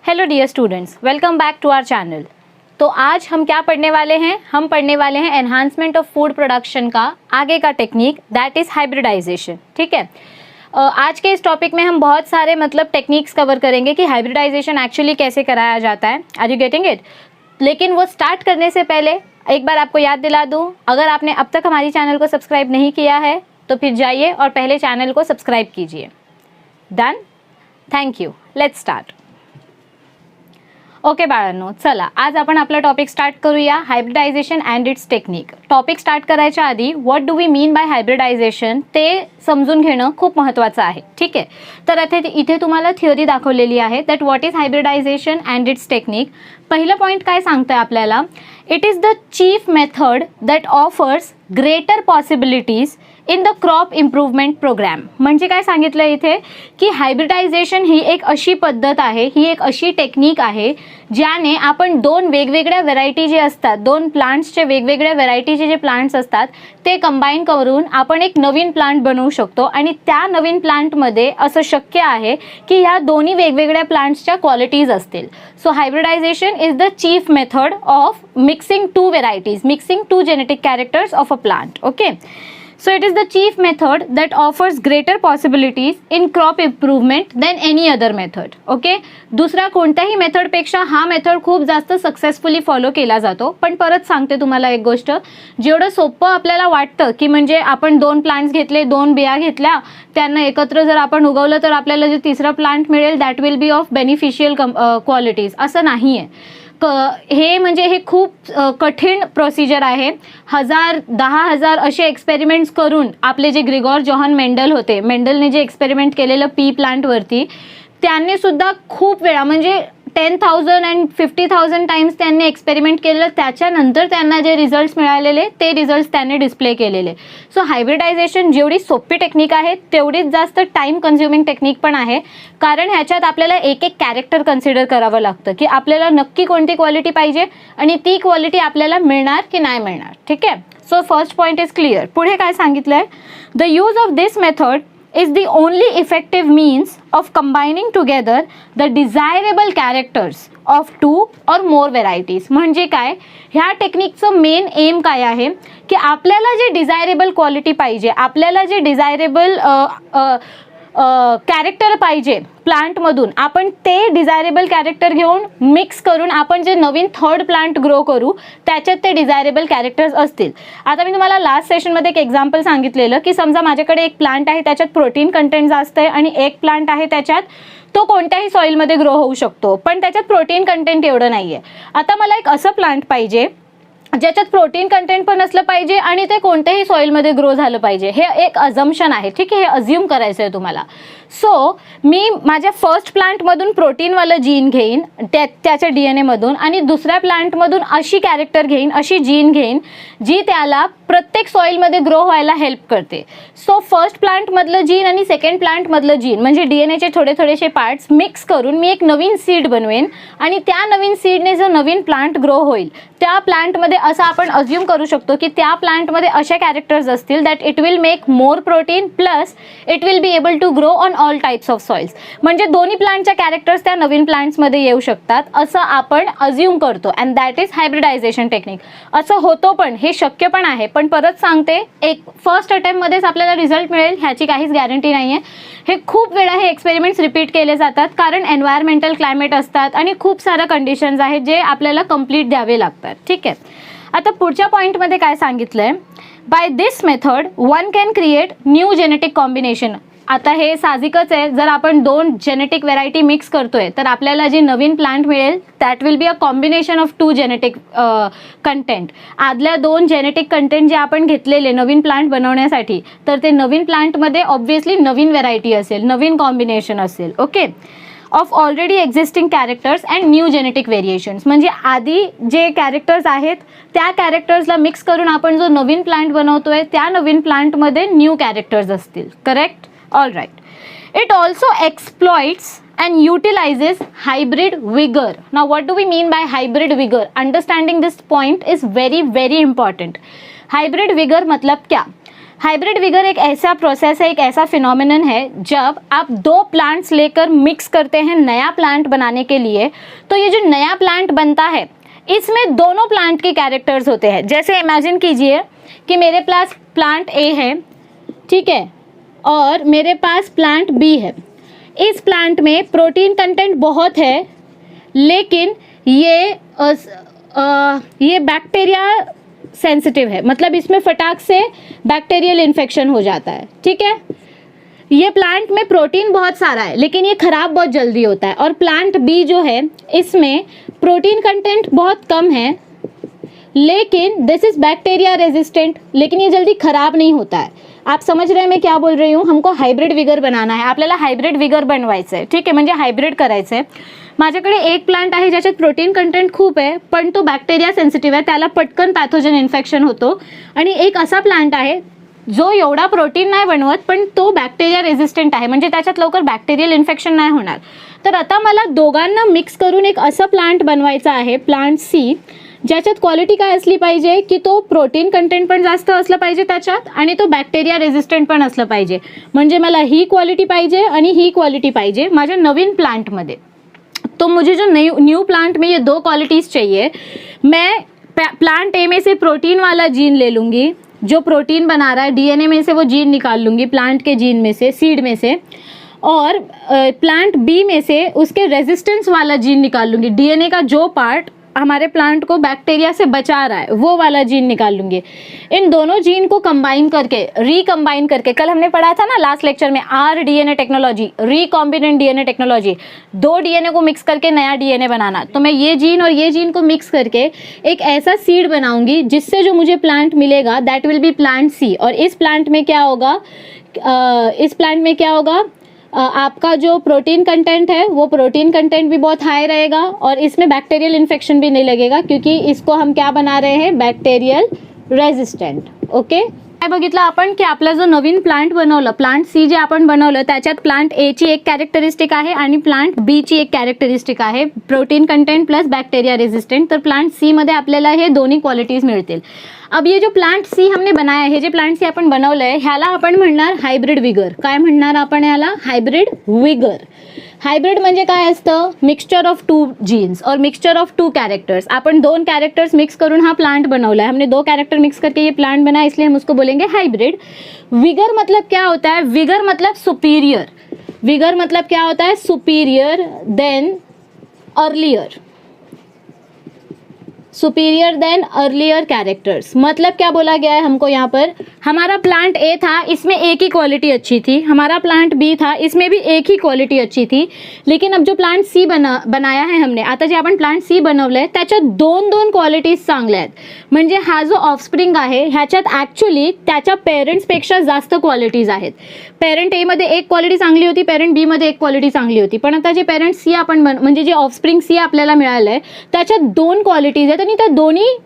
Hello dear students, welcome back to our channel. तो आज हम क्या पढ़ने वाले हैं? हम पढ़ने वाले हैं एनहांसमेंट ऑफ फूड प्रोडक्शन का आगे का टेक्निक, दैट इज़ हाइब्रिडाइजेशन। ठीक है, आज के इस टॉपिक में हम बहुत सारे टेक्निक्स कवर करेंगे कि हाइब्रिडाइजेशन एक्चुअली कैसे कराया जाता है। Are you getting it? लेकिन वो स्टार्ट करने से पहले एक बार आपको याद दिला दूँ, अगर आपने अब तक हमारी चैनल को सब्सक्राइब नहीं किया है तो फिर जाइए और पहले चैनल को सब्सक्राइब कीजिए। Done? Thank you. Let's start. Okay बाळांनो, चला आज आपण आपला टॉपिक स्टार्ट करूया, hybridization and its technique. Topic start करायच्या आधी what do we mean by hybridization ते समजून घेणं खूप महत्त्वाचं आहे। ठीक आहे, तर आता इथे तुम्हाला थिअरी दाखवलेली आहे that what is hybridization and its technique. पहिलं पॉईंट काय सांगतंय आपल्याला? It is the chief method that offers greater possibilities in the crop improvement programme. म्हणजे काय सांगितलं इथे की हायब्रिडायझेशन ही एक अशी पद्धत आहे, ही एक अशी टेक्निक आहे ज्याने आपण दोन वेगवेगळ्या व्हरायटी जे असतात, दोन प्लांट्सचे वेगवेगळ्या व्हरायटीचे जे प्लांट्स असतात ते कंबाईन करून आपण एक नवीन प्लांट बनवू शकतो आणि त्या नवीन प्लांटमध्ये असं शक्य आहे की या दोन्ही वेगवेगळ्या प्लांट्सच्या क्वालिटीज असतील। So hybridisation is the chief method of mixing two varieties, mixing two genetic characters of a plant. Okay, so it is the chief method that offers greater possibilities in crop improvement than any other method. Okay, दुसरा कोणत्याही method पेक्षा हा method खूप जास्त successfully follow केला जातो। पण परत सांगते तुम्हाला एक गोष्ट, जेवढं सोपं आपल्याला वाटतं की म्हणजे आपण दोन प्लांट्स घेतले, दोन बिया घेतल्या, त्यांना एकत्र जर आपण उगवलं तर आपल्याला जे तिसरा प्लांट मिळेल that will B of beneficial qualities, असं नाही आहे। हे म्हणजे हे खूप कठीण प्रोसिजर आहे। 10,000 असे एक्सपेरिमेंट्स करून आपले जे ग्रिगोर जोहान मेंडल होते, मेंडलने जे एक्सपेरिमेंट केलेलं पी प्लांटवरती, त्यांनी सुद्धा खूप वेळा म्हणजे 10,000 and 50,000 टाइम्स त्यांनी एक्सपेरिमेंट केलेलं, त्याच्यानंतर त्यांना जे रिझल्ट्स मिळालेले ते रिझल्ट्स त्यांनी डिस्प्ले केलेले। सो हायब्रिडायझेशन जेवढी सोपी टेक्निक आहे तेवढीच जास्त टाइम कन्झ्युमिंग टेक्निक पण आहे, कारण ह्याच्यात आपल्याला एक एक कॅरेक्टर कन्सिडर करावं लागतं की आपल्याला नक्की कोणती क्वालिटी पाहिजे आणि ती क्वालिटी आपल्याला मिळणार की नाही मिळणार। ठीक आहे, so first point is clear. पुढे काय सांगितलंय? The use of this method is the only effective means of combining together the desirable characters of two or more varieties। म्हणजे काय, ह्या टेक्निकचं मेन एम काय आहे की आपल्याला जे डिझायरेबल क्वालिटी पाहिजे, आपल्याला जे डिझायरेबल कॅरेक्टर पाहिजे प्लांटमधून, आपण ते डिझायरेबल कॅरेक्टर घेऊन मिक्स करून आपण जे नवीन थर्ड प्लांट ग्रो करू त्याच्यात ते डिझायरेबल कॅरेक्टर्स असतील। आता मी तुम्हाला लास्ट सेशनमध्ये एक एक्झाम्पल सांगितलेलं की समजा माझ्याकडे एक प्लांट आहे, त्याच्यात प्रोटीन कंटेंट जास्त आहे, आणि एक प्लांट आहे त्याच्यात तो कोणत्याही सॉईलमध्ये ग्रो होऊ शकतो पण त्याच्यात प्रोटीन कंटेंट एवढं नाही आहे। आता मला एक असं प्लांट पाहिजे ज्याच्यात प्रोटीन कंटेंट पण असलं पाहिजे आणि ते कोणत्याही सॉईलमध्ये ग्रो झालं पाहिजे। हे एक अझम्पशन आहे, ठीक आहे, हे अज्युम करायचं आहे तुम्हाला। सो मी माझ्या फर्स्ट प्लांटमधून प्रोटीनवालं जीन घेईन त्याच्या DNA मधून, आणि दुसऱ्या प्लांटमधून अशी कॅरेक्टर घेईन, अशी जीन घेईन जी त्याला प्रत्येक सॉईलमध्ये ग्रो व्हायला हेल्प करते। सो फर्स्ट प्लांटमधलं जीन आणि सेकंड प्लांटमधलं जीन म्हणजे DNAचे थोडे थोडेसे पार्ट्स मिक्स करून मी एक नवीन सीड बनवेन, आणि त्या नवीन सीडने जो नवीन प्लांट ग्रो होईल त्या प्लांटमध्ये असं आपण अज्युम करू शकतो की त्या प्लांटमध्ये अशा कॅरेक्टर्स असतील that it will make more protein plus it will be able to grow on all types of soils. म्हणजे दोन्ही प्लांटच्या कॅरेक्टर्स त्या नवीन प्लांट्समध्ये येऊ शकतात असं आपण अज्युम करतो, and that is hybridisation technique. असं होतो पण, हे शक्य पण आहे, पण परत सांगते एक फर्स्ट अटेम्प्टमध्येच आपल्याला रिझल्ट मिळेल ह्याची काहीच गॅरंटी नाही आहे। हे खूप वेळा हे एक्सपेरिमेंट्स रिपीट केले जातात कारण एन्व्हायरमेंटल क्लायमेट असतात आणि खूप साऱ्या कंडिशन्स आहेत जे आपल्याला कंप्लीट द्यावे लागतात। ठीक आहे, आता पुढच्या पॉईंटमध्ये काय सांगितलंय? By this method one can create new genetic combination. आता हे साहजिकच आहे, जर आपण दोन जेनेटिक व्हरायटी मिक्स करतोय तर आपल्याला जी नवीन प्लांट मिळेल that will be a combination of two genetic content. आदल्या दोन जेनेटिक कंटेंट जे आपण घेतलेले नवीन प्लांट बनवण्यासाठी, तर ते नवीन प्लांटमध्ये ऑब्व्हियसली नवीन व्हरायटी असेल, नवीन कॉम्बिनेशन असेल। Okay, of already existing characters and new genetic variations, म्हणजे आधी जे कॅरेक्टर्स आहेत त्या कॅरेक्टर्सला मिक्स करून आपण जो नवीन प्लांट बनवतोय त्या नवीन प्लांटमध्ये न्यू कॅरेक्टर्स असतील। Correct? All right. It also exploits and utilizes hybrid vigor. Now what do we mean by hybrid vigor? Understanding this point is very important. Hybrid vigor मतलब क्या? हाइब्रिड विगर एक ऐसा process है, एक ऐसा phenomenon है जब आप दो प्लांट्स लेकर मिक्स करते हैं नया प्लांट बनाने के लिए। तो ये जो नया प्लांट बनता है इसमें दोनों प्लांट के कैरेक्टर्स होते हैं। जैसे इमेजिन कीजिए कि मेरे पास प्लांट ए है, ठीक है, और मेरे पास प्लांट बी है। इस प्लांट में प्रोटीन कंटेंट बहुत है, लेकिन ये बैक्टीरिया सेंसिटिव है, मतलब इसमें फटाक से बैक्टीरियल इन्फेक्शन हो जाता है, ठीक है। ये प्लांट में प्रोटीन बहुत सारा है, लेकिन ये खराब बहुत जल्दी होता है। और प्लांट बी जो है इसमें प्रोटीन कंटेंट बहुत कम है, लेकिन दिस इज बैक्टीरिया रेजिस्टेंट, लेकिन ये जल्दी खराब नहीं होता है। आप समझ रहे हैं मैं क्या बोल रही हूँ? हमको हायब्रिड विगर बनाना आहे, आपल्याला हायब्रिड विगर बनवायचं आहे, ठीक आहे, म्हणजे हायब्रिड करायचं आहे। माझ्याकडे एक प्लांट आहे ज्याच्यात प्रोटीन कंटेंट खूप आहे, पण तो बॅक्टेरिया सेन्सिटिव्ह आहे, त्याला पटकन पॅथोजन इन्फेक्शन होतो। आणि एक असा प्लांट आहे जो एवढा प्रोटीन नाही बनवत, पण तो बॅक्टेरिया रेजिस्टंट आहे, म्हणजे त्याच्यात लवकर बॅक्टेरियल इन्फेक्शन नाही होणार। तर आता मला दोघांना मिक्स करून एक असं प्लांट बनवायचा आहे, प्लांट सी, ज्याच्यात क्वालिटी काय असली पाहिजे की तो प्रोटीन कंटेंट पण जास्त असलं पाहिजे त्याच्यात, आणि तो बॅक्टेरिया रेजिस्टंट पण असलं पाहिजे। म्हणजे मला ही क्वालिटी पाहिजे आणि ही क्वालिटी पाहिजे माझ्या नवीन प्लांटमध्ये। तो मुझे जो न्यू प्लांट में ये दो क्वालिटीज़ चाहिए। मैं प्लांट ए में से प्रोटीन वाला जीन ले लूँगी, जो प्रोटीन बना रहा है डीएनए में से वो जीन निकाल लूँगी, प्लांट के जीन में से, सीड में से, और प्लांट बी में से उसके रेजिस्टेंस वाला जीन निकाल लूँगी। डीएनए का जो पार्ट हमारे प्लांट को बैक्टीरिया से बचा रहा है वो वाला जीन निकाल लूँगी। इन दोनों जीन को कंबाइन करके, रिकम्बाइन करके, कल हमने पढ़ा था ना लास्ट लेक्चर में RDNA technology, recombinant DNA technology, दो DNA को मिक्स करके नया DNA बनाना। तो मैं ये जीन और ये जीन को मिक्स करके एक ऐसा सीड बनाऊंगी जिससे जो मुझे प्लांट मिलेगा that will be plant C. और इस प्लांट में क्या होगा, आपका जो प्रोटीन कंटेंट है वो प्रोटीन कंटेंट भी बहुत हाई रहेगा, और इसमें बैक्टीरियल इन्फेक्शन भी नहीं लगेगा, क्योंकि इसको हम क्या बना रहे हैं, बैक्टीरियल रेजिस्टेंट। ओके, काय बघितलं आपण की आपला जो नवीन प्लांट बनवलं, प्लांट सी जे आपण बनवलं त्याच्यात प्लांट ए ची एक कॅरेक्टरिस्टिक आहे आणि प्लांट बी ची एक कॅरेक्टरिस्टिक आहे, protein content plus bacteria resistant. तर प्लांट सी मध्ये आपल्याला हे दोन्ही क्वालिटीज मिळतील। अब ये जो प्लांट सी हमने बनाया है, जे प्लांट सी आपण बनवलंय ह्याला आपण म्हणणार हायब्रिड विगर। काय म्हणणार आपण याला? Hybrid vigour. हायब्रिड म्हणजे काय असतं? मिक्सचर ऑफ टू जीन्स और मिक्सचर ऑफ टू कैरेक्टर्स। अपन दोन कैरेक्टर्स मिक्स करून हा प्लांट बनवला है, हमने दो कैरेक्टर मिक्स करके ये प्लांट बनाया, इसलिए हम उसको बोलेंगे हाइब्रिड। विगर मतलब क्या होता है? विगर मतलब सुपीरियर। विगर मतलब क्या होता है? Superior than earlier, superior than earlier characters. मतलब क्या बोला गया है हमको यहाँ पर? हमारा प्लांट ए था, इसमें एक ही क्वालिटी अच्छी थी, हमारा प्लांट बी था, इसमें भी एक ही क्वालिटी अच्छी थी, लेकिन अब जो प्लांट सी बनाया है हमने, आता जे आपण प्लांट सी बनवलंय त्याच्यात दोन दोन क्वालिटीज चांगल्या आहेत। म्हणजे हा जो ऑफस्प्रिंग आहे ह्याच्यात ॲक्च्युली त्याच्या पेरेंट्सपेक्षा जास्त क्वालिटीज आहेत। पेरेंट ए मध्ये एक क्वालिटी चांगली होती, पेरेंट बी मध्ये एक क्वालिटी चांगली होती, पण आता जे पेरेंट सी आपण म्हणजे जे ऑफस्प्रिंग सी आपल्याला मिळालं आहे त्याच्यात दोन क्वालिटीज आहेत, आणि त्या दोन्ही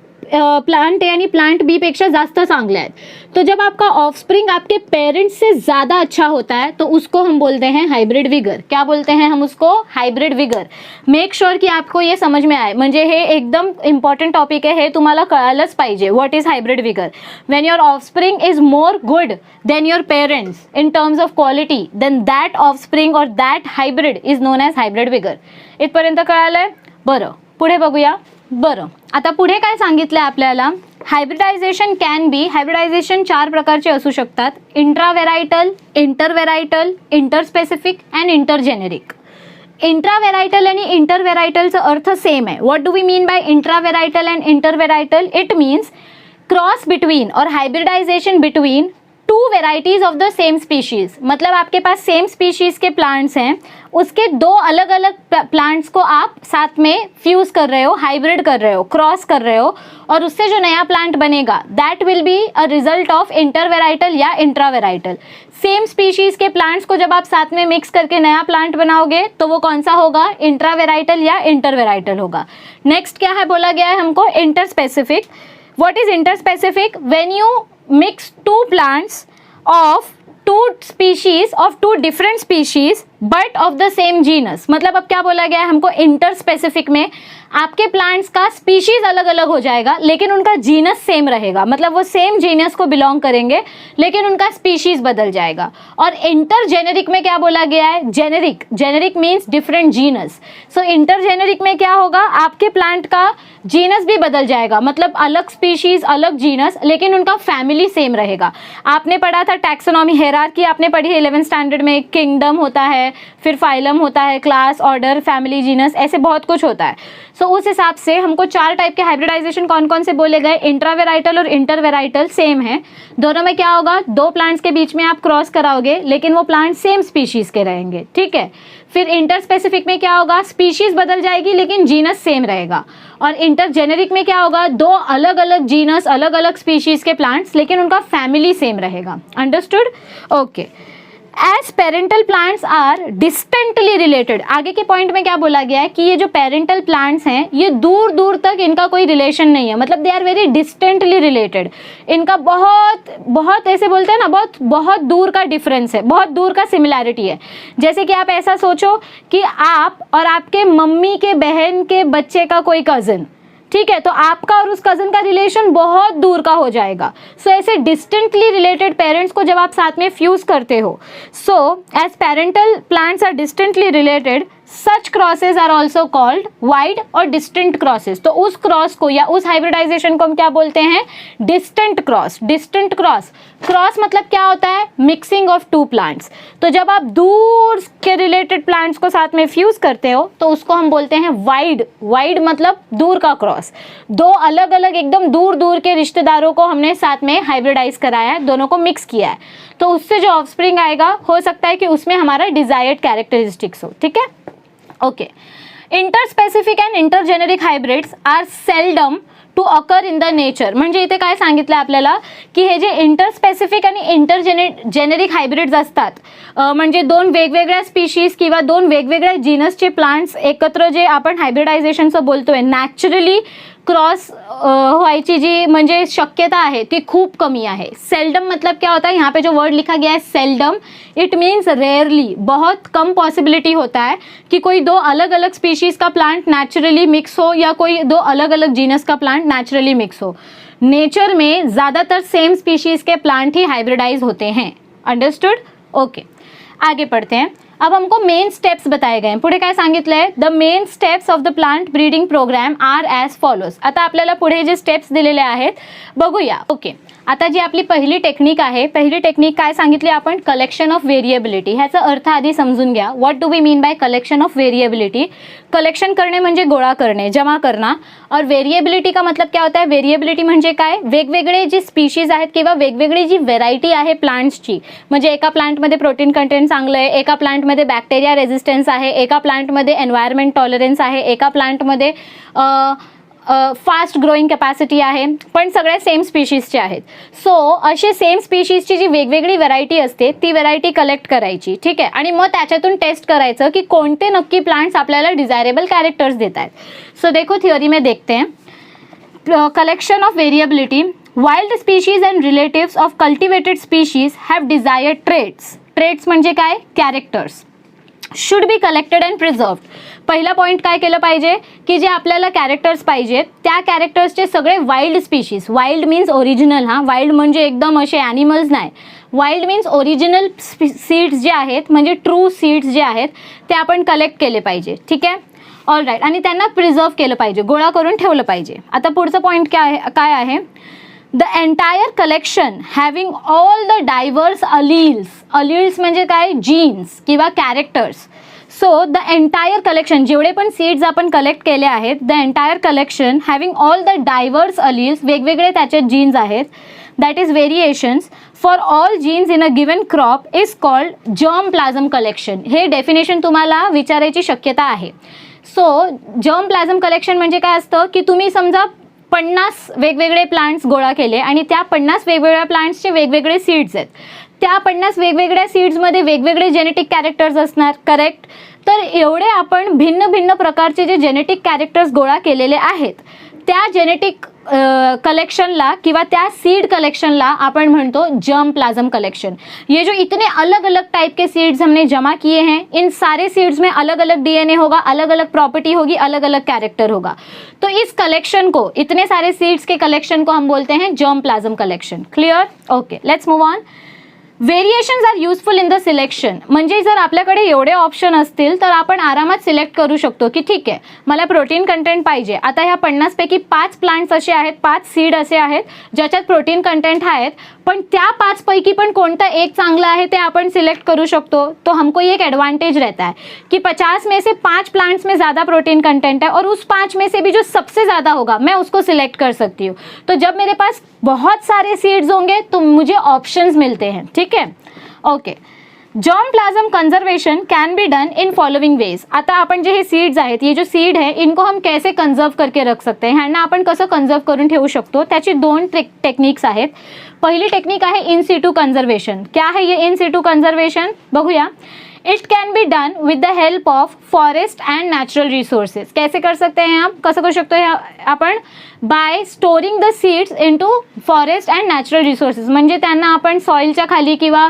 प्लांट ए यानी प्लांट बी पेक्षा जास्त चांगले हैं। तो जब आपका ऑफस्प्रिंग आपके पेरेंट्स से ज़्यादा अच्छा होता है तो उसको हम बोलते हैं हाइब्रिड विगर। क्या बोलते हैं हम उसको? Hybrid vigour. मेक श्योर कि आपको ये समझ में आए, म्हणजे हे एकदम इंपॉर्टंट टॉपिक है, हे तुम्हाला कळालंच पाहिजे। What is hybrid vigour? When your offspring is more good than your parents in terms of quality, then that offspring और that hybrid is known as hybrid vigour. इथपर्यंत कळालंय? बरं, पुढे बघूया। बरं, आता पुढे काय सांगितलं आपल्याला? हायब्रिडायझेशन कॅन बी, हायब्रिडायझेशन चार प्रकारचे असू शकतात: इंट्राव्हेरायटल, इंटरव्हेरायटल, इंटरस्पेसिफिक अँड इंटरजेनेरिक। इंट्राव्हेरायटल आणि इंटरव्हेरायटलचा अर्थ सेम आहे। What do we mean by intravarietal and intervarietal? It means cross between और hybridisation between two varieties of the same species. मतलब आपके पास सेम स्पीशीज़ के प्लांट्स हैं, उसके दो अलग अलग प्लांट्स को आप साथ में फ्यूज़ कर रहे हो, हाइब्रिड कर रहे हो, क्रॉस कर रहे हो, और उससे जो नया प्लांट बनेगा that will be a result of intervarietal या इंट्रावेराइटल। सेम स्पीशीज़ के प्लांट्स को जब आप साथ में मिक्स करके नया प्लांट बनाओगे तो वो कौन सा होगा? इंट्रावेराइटल या इंटरवेराइटल होगा। नेक्स्ट क्या है बोला गया है हमको? Interspecific. What is interspecific? When you mix two plants of two species of two different species but of the same genus. मतलब अब क्या बोला गया है हमको, इंटर स्पेसिफिक में आपके प्लांट्स का स्पीशीज अलग अलग हो जाएगा लेकिन उनका जीनस सेम रहेगा, मतलब वो सेम जीनस को बिलोंग करेंगे लेकिन उनका स्पीशीज बदल जाएगा। और इंटर जेनेरिक में क्या बोला गया है, generic, generic means different genus. So inter generic में क्या होगा, आपके प्लांट का जीनस भी बदल जाएगा, मतलब अलग स्पीशीज अलग जीनस लेकिन उनका फैमिली सेम रहेगा। आपने पढ़ा था टैक्सोनॉमी, हायरार्की आपने पढ़ी है 11th स्टैंडर्ड में, किंगडम होता है, फिर फाइलम होता है, क्लास, ऑर्डर, फैमिली, जीनस, ऐसे बहुत कुछ होता है। सो उस हिसाब से हमको 4 टाइप के हाइब्रिडाइजेशन कौन कौन से बोले गए, इंट्रावेराइटल और इंटरवेराइटल सेम है। दोनों में क्या होगा, 2 प्लांट्स के बीच में आप क्रॉस कराओगे लेकिन वो प्लांट सेम स्पीशीज के रहेंगे, ठीक है। फिर इंटर स्पेसिफिक में क्या होगा, स्पीशीज बदल जाएगी लेकिन जीनस सेम रहेगा। और इंटर जेनेरिक में क्या होगा, 2 अलग अलग जीनस अलग अलग स्पीशीज के प्लांट्स लेकिन उनका फैमिली सेम रहेगा। Understood, okay. As parental plants are distantly related, आगे के पॉइंट में क्या बोला गया है कि ये जो पेरेंटल प्लांट्स हैं ये दूर दूर तक इनका कोई रिलेशन नहीं है, मतलब they are very distantly related. इनका बहुत बहुत ऐसे बोलते हैं ना, बहुत बहुत दूर का डिफरेंस है, बहुत दूर का सिमिलैरिटी है। जैसे कि आप ऐसा सोचो कि आप और आपके मम्मी के बहन के बच्चे का कोई कज़न, ठीक है, तो आपका और उस कज़न का रिलेशन बहुत दूर का हो जाएगा। सो ऐसे डिस्टेंटली रिलेटेड पेरेंट्स को जब आप साथ में फ्यूज करते हो, so as parental plants are distantly related, such crosses are also called wide और डिस्टेंट क्रॉसेज। तो उस क्रॉस को या उस हाइब्रिडाइजेशन को हम क्या बोलते हैं, distant cross. Distant cross, cross मतलब क्या होता है, मिक्सिंग ऑफ 2 प्लांट्स। तो जब आप दूर के रिलेटेड प्लांट्स को साथ में फ्यूज करते हो तो उसको हम बोलते हैं वाइड। वाइड मतलब दूर का क्रॉस, 2 अलग अलग एकदम दूर दूर के रिश्तेदारों को हमने साथ में हाइब्रिडाइज कराया है, दोनों को मिक्स किया है, तो उससे जो ऑफस्प्रिंग आएगा हो सकता है कि उसमें हमारा डिजायर्ड कैरेक्टरिस्टिक्स हो, ठीक है, okay. Interspecific and intergeneric hybrids are seldom to occur in the nature. म्हणजे इथे काय सांगितलं आपल्याला की हे जे इंटरस्पेसिफिक आणि इंटरजेनेरिक हायब्रिड्स असतात, म्हणजे 2 वेगवेगळ्या स्पीशीज किंवा 2 वेगवेगळ्या जीनसचे प्लांट्स एकत्र जे आपण हायब्रिडायझेशनचं बोलतोय, नॅचरली क्रॉस व्हायची जी म्हणजे शक्यता है ती खूब कमी है। सेल्डम मतलब क्या होता है, यहाँ पे जो वर्ड लिखा गया है सेल्डम, इट मीन्स रेयरली, बहुत कम पॉसिबिलिटी होता है कि कोई 2 अलग अलग स्पीशीज़ का प्लांट नेचुरली मिक्स हो या कोई 2 अलग अलग जीनस का प्लांट नेचुरली मिक्स हो। नेचर में ज़्यादातर सेम स्पीशीज़ के प्लांट ही हाइब्रिडाइज होते हैं। Understood, okay. आगे पढ़ते हैं। अब हमको मेन स्टेप्स बताए गए, पुढे काय सांगितलंय, the main steps of the plant breeding programme are as follows. आता आपल्याला पुढे जे स्टेप्स दिलेले आहेत बघूया, ओके। आता जी आपली पहिली टेक्निक आहे, पहिली टेक्निक काय सांगितली आपण, कलेक्शन ऑफ व्हेरिएबिलिटी। ह्याचा अर्थ आधी समजून घ्या, what do we mean by collection of variability. Collection करणे म्हणजे गोळा करणे, जमा करना, और व्हेरिएबिलिटी का मतलब क्या होता है, व्हेरिएबिलिटी म्हणजे काय, वेगवेगळे जी स्पीशीज आहेत किंवा वेगवेगळी जी व्हेरायटी आहे प्लांट्सची, म्हणजे एका प्लांटमध्ये प्रोटीन कंटेंट चांगलं आहे, एका प्लांटमध्ये बॅक्टेरिया रेजिस्टन्स आहे, एका प्लांटमध्ये एन्व्हायरमेंट टॉलरन्स आहे, एका प्लांटमध्ये फास्ट ग्रोइंग कॅपॅसिटी आहे, पण सगळ्या सेम स्पीशीजचे आहेत। सो असे सेम स्पीशीजची जी वेगवेगळी व्हरायटी असते ती व्हरायटी कलेक्ट करायची, ठीक आहे, आणि मग त्याच्यातून टेस्ट करायचं की कोणते नक्की प्लांट्स आपल्याला डिझायरेबल कॅरेक्टर्स देत आहेत। सो देखो थियोरी में देखते हैं, collection of variability. Wild species and relatives of cultivated species have desired traits. Traits म्हणजे काय, characters, should be collected and preserved. पहिला पॉईंट काय केलं पाहिजे की जे आपल्याला कॅरेक्टर्स पाहिजेत त्या कॅरेक्टर्सचे सगळे wild species, wild means original, हां, वाइल्ड म्हणजे एकदम असे ॲनिमल्स नाही, वाइल्ड मीन्स ओरिजिनल सीड्स जे आहेत, म्हणजे ट्रू सीड्स जे आहेत ते आपण कलेक्ट केले पाहिजे, ठीक आहे, ऑल राईट, आणि त्यांना प्रिझर्व केलं पाहिजे, गोळा करून ठेवलं पाहिजे। आता पुढचं पॉईंट काय आहे, the entire collection having all the diverse alleles. Alleles म्हणजे काय, जीन्स किंवा characters. So the entire collection, जेवढे पण सीड्स आपण कलेक्ट केले आहेत, the entire collection having all the diverse alleles, वेगवेगळे त्याचे जीन्स आहेत, that is variations for all genes in a given crop is called germplasm collection. हे definition तुम्हाला विचारायची शक्यता आहे। सो जर्म प्लाझम कलेक्शन म्हणजे काय असतं की तुम्ही समजा 50 वेगवेगळे प्लांट्स गोळा केले आणि त्या 50 वेगवेगळ्या प्लांट्सचे वेगवेगळे सीड्स आहेत, त्या 50 वेगवेगळ्या सीड्समध्ये वेगवेगळे जेनेटिक कॅरेक्टर्स असणार, करेक्ट। तर एवढे आपण भिन्न भिन्न प्रकारचे जे जेनेटिक कॅरेक्टर्स गोळा केलेले आहेत त्या जेनेटिक कलेक्शनला किंवा त्या सीड कलेक्शनला अपन म्हणतो जर्म प्लाज्म कलेक्शन। ये जो इतने अलग अलग टाइप के सीड्स हमने जमा किए हैं, इन सारे सीड्स में अलग अलग डीएनए होगा, अलग अलग प्रॉपर्टी होगी, अलग अलग कैरेक्टर होगा। तो इस कलेक्शन को, इतने सारे सीड्स के कलेक्शन को हम बोलते हैं germplasm collection. Clear? Okay, let's move on. Variations are useful in the selection, म्हणजे जर आपल्याकडे एवढे ऑप्शन असतील तर आपण आरामात सिलेक्ट करू शकतो की ठीक आहे मला प्रोटीन कंटेंट पाहिजे। आता ह्या 50 पैकी 5 प्लांट्स असे आहेत, 5 सीड असे आहेत ज्याच्यात प्रोटीन कंटेंट आहेत, पण त्या 5 पैकी पण कोणता एक चांगला आहे ते आपण सिलेक्ट करू शकतो। तो हमको ये एक एडवांटेज रहता है कि 50 में से 5 प्लांट्स में ज़्यादा प्रोटीन कंटेंट है और उस 5 में से भी जो सबसे ज़्यादा होगा मैं उसको सिलेक्ट कर सकती हूँ। तो जब मेरे पास बहुत सारे सीड्स होंगे तो मुझे ऑप्शंस मिलते हैं, ठीक है। Okay, germ plasm conservation can be done in following veg. आता आपण जे हे सीड्स आहेत, ये जो सीड है इनको हम कैसे कंजर्व करके रख सकते हैं, ह्यांना आपण कसं कंजर्व करून ठेवू शकतो, त्याची 2 टेक्निक्स आहेत। पहिली टेक्निक आहे इन सिटू कंजर्वेशन। क्या है ये इन सिटू कंजर्वेशन, बघूया। इट कैन बी डन विद the help of forest end natural resources. कैसे कर सकते हैं आप, कसं करू शकतो आपण, bye storing the seeds into forest and natural resources, म्हणजे त्यांना आपण सॉइलच्या खाली किंवा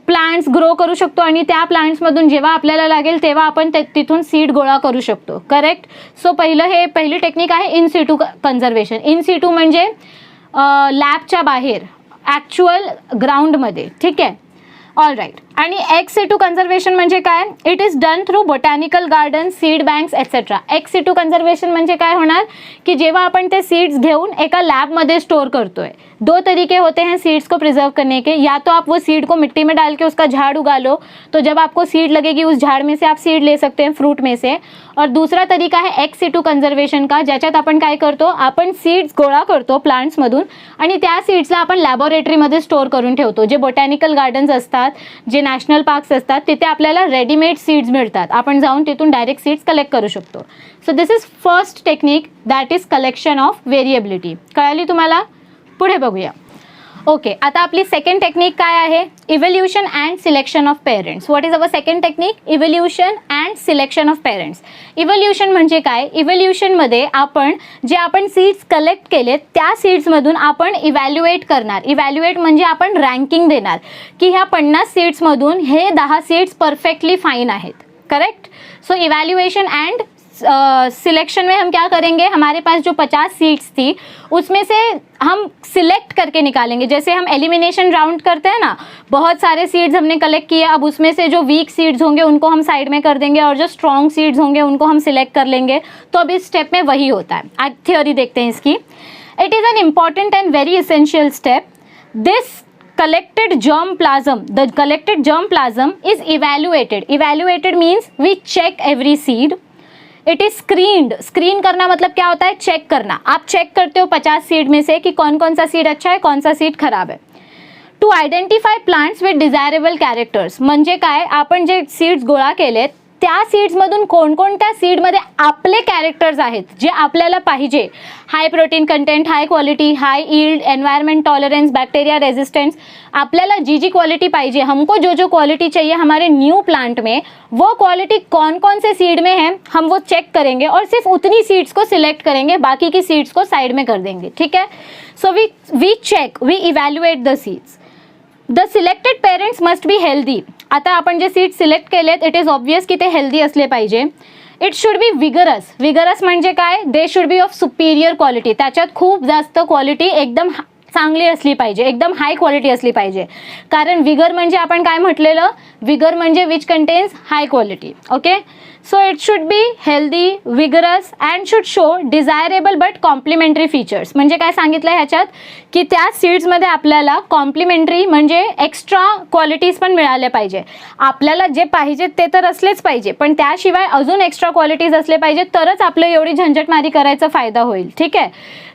प्लांट्स ग्रो करू शकतो आणि त्या प्लांट्समधून जेव्हा आपल्याला लागेल तेव्हा आपण तिथून सीड गोळा करू शकतो। करेक्ट? सो पहिली टेक्निक आहे in Situ conservation. In Situ म्हणजे लॅबच्या बाहेर, ॲक्च्युअल ग्राउंडमध्ये, ठीक आहे। ऑल राईट, आणि एक्स सिटू कंजर्वेशन म्हणजे काय, it is done through botanical garden, seed banks etcetera. Ex situ conservation म्हणजे काय होणार कि जेव्हा अपन ते सीड्स घेऊन एका लैब में स्टोर करते, 2 तरीके होते हैं सीड्स को प्रिजर्व करने के। या तो आप वो सीड को मिट्टी में डाल के उसका झाड़ उगा लो, तो जब आपको सीड लगेगी उस झाड़ में से आप सीड ले सकते हैं, फ्रूट में से। और दूसरा तरीका है एक्स सिटू कंजर्वेशन का, ज्याच्यात आपण काय करतो, आपण सीड्स गोळा करतो प्लांट्समधून आणि त्या सीड्सला आपण लॅबोरेटरीमध्ये स्टोर करून ठेवतो। जे बोटॅनिकल गार्डन्स असतात, जे नॅशनल पार्क्स असतात, तिथे आपल्याला रेडीमेड सीड्स मिळतात, आपण जाऊन तिथून डायरेक्ट सीड्स कलेक्ट करू शकतो। So this is first technique, that is collection of variability. कळाली तुम्हाला? पुढे बघूया। ओके, आता आपली सेकंड टेक्निक काय आहे, evolution and selection of parents. What is our second technique, evolution and selection of parents. Evolution म्हणजे काय, इव्होल्यूशनमध्ये आपण सीड्स कलेक्ट केले त्या सीड्समधून आपण इव्हॅल्युएट करणार। इव्हॅल्युएट म्हणजे आपण रँकिंग देणार की ह्या 50 सीड्समधून हे 10 सीड्स परफेक्टली फाइन आहेत। Correct? So evaluation and selection में हम क्या करेंगे, हमारे पास जो 50 सीट्स थी उसमें से हम सिलेक्ट करके निकालेंगे। जैसे हम एलिमिनेशन राउंड करते हैं ना, बहुत सारे सीड्स हमने कलेक्ट किए, अब उसमें से जो वीक सीड्स होंगे उनको हम साइड में कर देंगे और जो स्ट्रॉन्ग सीड्स होंगे उनको हम सिलेक्ट कर लेंगे। तो अब इस स्टेप में वही होता है। आज थ्योरी देखते हैं इसकी। It is an important end very essential step. This collected germ plasm, the collected germ plasm is evaluated. Evaluated means we check every seed. It is screened. Screen करना मतलब क्या होता है, चेक करना। आप चेक करते हो 50 सीड में से कि कौन कौन सा सीड अच्छा है, कौन सा सीड खराब है। To identify plants with desirable characters, म्हणजे काय, आपण जे सीड्स गोळा केलेत त्या सीड्समधून कोणकोणत्या सीडमध्ये आपले कॅरेक्टर्स आहेत जे आपल्याला पाहिजे, high protein content, high quality, high yield, environment tolerance, bacteria resistance, आपल्याला जी क्वालिटी पाहिजे, हमको जो क्वालिटी चाहिए हमारे न्यू प्लांट में, वो क्वालिटी कौन कौन से सीड में है हम वो चेक करेंगे और सिर्फ उतनी सीड्स को सिलेक्ट करेंगे, बाकी की सीड्स को साइड में कर देंगे। ठीक है? So we check, we evaluate the seeds. The selected parents must be healthy. आता आपण जे सीड सिलेक्ट केलेत इट इज ऑब्वियस की ते हेल्दी असले पाहिजे। It should be vigorous. Vigorous म्हणजे काय, they should be of superior quality, त्याच्यात खूप जास्त क्वालिटी एकदम चांगली असली पाहिजे, एकदम हाय क्वालिटी असली पाहिजे। कारण विगर म्हणजे आपण काय म्हटलेलं, विगर म्हणजे which contains high quality. Okay, so it should be healthy, vigorous and should show desirable but complementary features. म्हणजे काय सांगितलं ह्याच्यात की त्या सीड्समध्ये आपल्याला कॉम्प्लिमेंटरी म्हणजे एक्स्ट्रा क्वालिटीज पण मिळाल्या पाहिजे। आपल्याला जे पाहिजे ते तर असलेच पाहिजे, पण त्याशिवाय अजून एक्स्ट्रा क्वालिटीज असले पाहिजे, तरच आपलं एवढी झंझटमारी करायचा फायदा होईल। ठीक है?